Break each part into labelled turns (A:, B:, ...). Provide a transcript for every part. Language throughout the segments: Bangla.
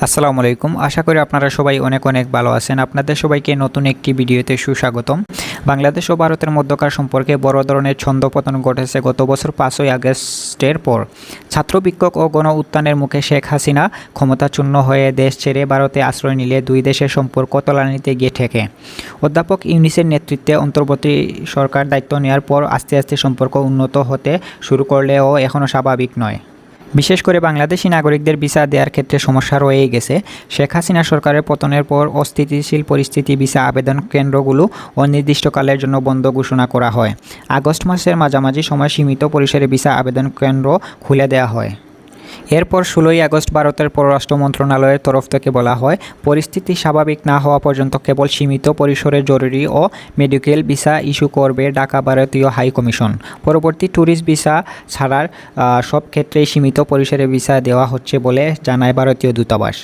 A: আসসালামু আলাইকুম। আশা করি আপনারা সবাই অনেক অনেক ভালো আছেন। আপনাদের সবাইকে নতুন একটি ভিডিওতে সুস্বাগতম। বাংলাদেশ ও ভারতের মধ্যকার সম্পর্কে বড় ধরনের ছন্দপতন ঘটেছে গত বছর 5ই আগস্টের পর। ছাত্র বিক্ষোভ ও গণ উত্থানের মুখে শেখ হাসিনা ক্ষমতাচ্যুত হয়ে দেশ ছেড়ে ভারতে আশ্রয় নিলে দুই দেশের সম্পর্ক তলানিতে গিয়ে ঠেকে। অধ্যাপক ইউনূসের নেতৃত্বে অন্তর্বর্তী সরকার দায়িত্ব নেওয়ার পর আস্তে আস্তে সম্পর্ক উন্নত হতে শুরু করলেও এখনও স্বাভাবিক নয়। বিশেষ করে বাংলাদেশি নাগরিকদের ভিসা দেওয়ার ক্ষেত্রে সমস্যা রয়েই গেছে। শেখ হাসিনা সরকারের পতনের পর অস্থিতিশীল পরিস্থিতি ভিসা আবেদন কেন্দ্রগুলো অনির্দিষ্টকালের জন্য বন্ধ ঘোষণা করা হয়। আগস্ট মাসের মাঝামাঝি সময় সীমিত পরিসরে ভিসা আবেদন কেন্দ্র খুলে দেওয়া হয়। এরপর 16ই আগস্ট ভারতের পররাষ্ট্র মন্ত্রণালয়ের তরফ থেকে বলা হয়, পরিস্থিতি স্বাভাবিক না হওয়া পর্যন্ত কেবল সীমিত পরিসরে জরুরি ও মেডিকেল ভিসা ইস্যু করবে ঢাকা ভারতীয় হাই কমিশন। পরবর্তী ট্যুরিস্ট ভিসা ছাড়ার সব ক্ষেত্রেই সীমিত পরিসরে ভিসা দেওয়া হচ্ছে বলে জানায় ভারতীয় দূতাবাস।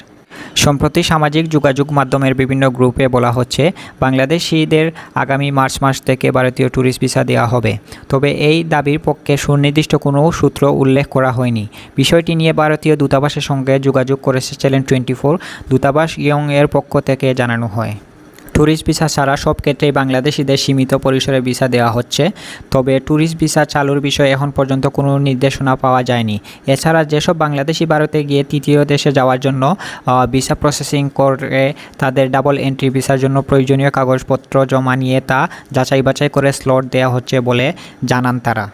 A: সম্প্রতি সামাজিক যোগাযোগ মাধ্যমের বিভিন্ন গ্রুপে বলা হচ্ছে, বাংলাদেশিদের আগামী মার্চ মাস থেকে ভারতীয় ট্যুরিস্ট ভিসা দেওয়া হবে। তবে এই দাবির পক্ষে সুনির্দিষ্ট কোনো সূত্র উল্লেখ করা হয়নি। বিষয়টি নিয়ে ভারতীয় দূতাবাসের সঙ্গে যোগাযোগ করেছে চ্যানেল 24। দূতাবাস ইয়ং-এর পক্ষ থেকে জানানো হয়, ট্যুরিস্ট ভিসা ছাড়া সব ক্ষেত্রেই বাংলাদেশিদের সীমিত পরিসরে ভিসা দেওয়া হচ্ছে। তবে ট্যুরিস্ট ভিসা চালুর বিষয়ে এখন পর্যন্ত কোনো নির্দেশনা পাওয়া যায়নি। এছাড়া যেসব বাংলাদেশি ভারতে গিয়ে তৃতীয় দেশে যাওয়ার জন্য ভিসা প্রসেসিং করে তাদের ডাবল এন্ট্রি ভিসার জন্য প্রয়োজনীয় কাগজপত্র জমা নিয়ে তা যাচাই বাছাই করে স্লট দেওয়া হচ্ছে বলে জানান তারা।